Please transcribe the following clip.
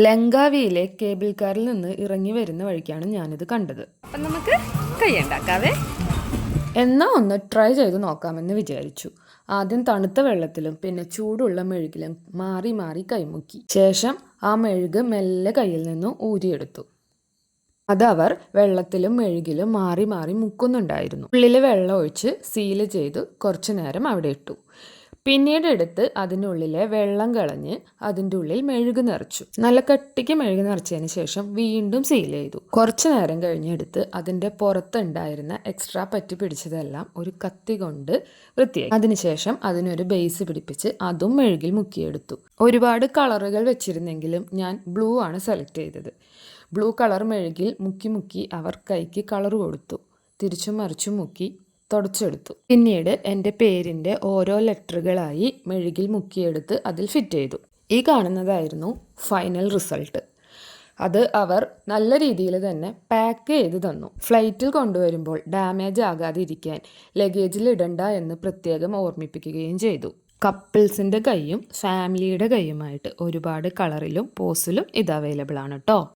ലങ്കാവിയിലെ cable കാറിൽ നിന്ന് ഇറങ്ങി വരുന്ന വഴിക്കാണ് ഞാനിത് കണ്ടത്. അപ്പം നമുക്ക് കൈ ഉണ്ടാക്കാവേ. എന്നാ ഒന്ന് ട്രൈ ചെയ്ത് നോക്കാമെന്ന് വിചാരിച്ചു. ആദ്യം തണുത്ത വെള്ളത്തിലും പിന്നെ ചൂടുള്ള മെഴുകിലും മാറി മാറി കൈമുക്കി. ശേഷം ആ മെഴുക് മെല്ലെ കയ്യിൽ നിന്നും ഊരിയെടുത്തു. അതവർ വെള്ളത്തിലും മെഴുകിലും മാറി മാറി മുക്കുന്നുണ്ടായിരുന്നു. ഉള്ളിൽ വെള്ളം ഒഴിച്ച് സീല് ചെയ്ത് കുറച്ചു നേരം അവിടെ ഇട്ടു. പിന്നീട് എടുത്ത് അതിനുള്ളിലെ വെള്ളം കളഞ്ഞ് അതിൻ്റെ ഉള്ളിൽ മെഴുക് നിറച്ചു. നല്ല കട്ടിക്ക് മെഴുക് നിറച്ചതിന് ശേഷം വീണ്ടും സീൽ ചെയ്തു. കുറച്ചു നേരം കഴിഞ്ഞെടുത്ത് അതിൻ്റെ പുറത്തുണ്ടായിരുന്ന എക്സ്ട്രാ പറ്റി പിടിച്ചതെല്ലാം ഒരു കത്തി കൊണ്ട് വൃത്തിയാക്കി. അതിനുശേഷം അതിനൊരു ബേസ് പിടിപ്പിച്ച് അതും മെഴുകിൽ മുക്കിയെടുത്തു. ഒരുപാട് കളറുകൾ വെച്ചിരുന്നെങ്കിലും ഞാൻ ബ്ലൂ ആണ് സെലക്ട് ചെയ്തത്. ബ്ലൂ കളർ മെഴുകിൽ മുക്കി മുക്കി അവർ കൈക്ക് കളർ കൊടുത്തു. തിരിച്ചും മറിച്ചും മുക്കി തുടച്ചെടുത്തു. പിന്നീട് എൻ്റെ പേരിൻ്റെ ഓരോ ലെറ്ററുകളായി മെഴുകിൽ മുക്കിയെടുത്ത് അതിൽ ഫിറ്റ് ചെയ്തു. ഈ കാണുന്നതായിരുന്നു ഫൈനൽ റിസൾട്ട്. അത് അവർ നല്ല രീതിയിൽ തന്നെ പാക്ക് ചെയ്ത് തന്നു. ഫ്ലൈറ്റിൽ കൊണ്ടുവരുമ്പോൾ ഡാമേജ് ആകാതെ ഇരിക്കാൻ ലഗേജിൽ ഇടണ്ട എന്ന് പ്രത്യേകം ഓർമ്മിപ്പിക്കുകയും ചെയ്തു. കപ്പിൾസിൻ്റെ കൈയും ഫാമിലിയുടെ കൈയുമായിട്ട് ഒരുപാട് കളറിലും പോസിലും ഇത് അവൈലബിൾ ആണ് കേട്ടോ.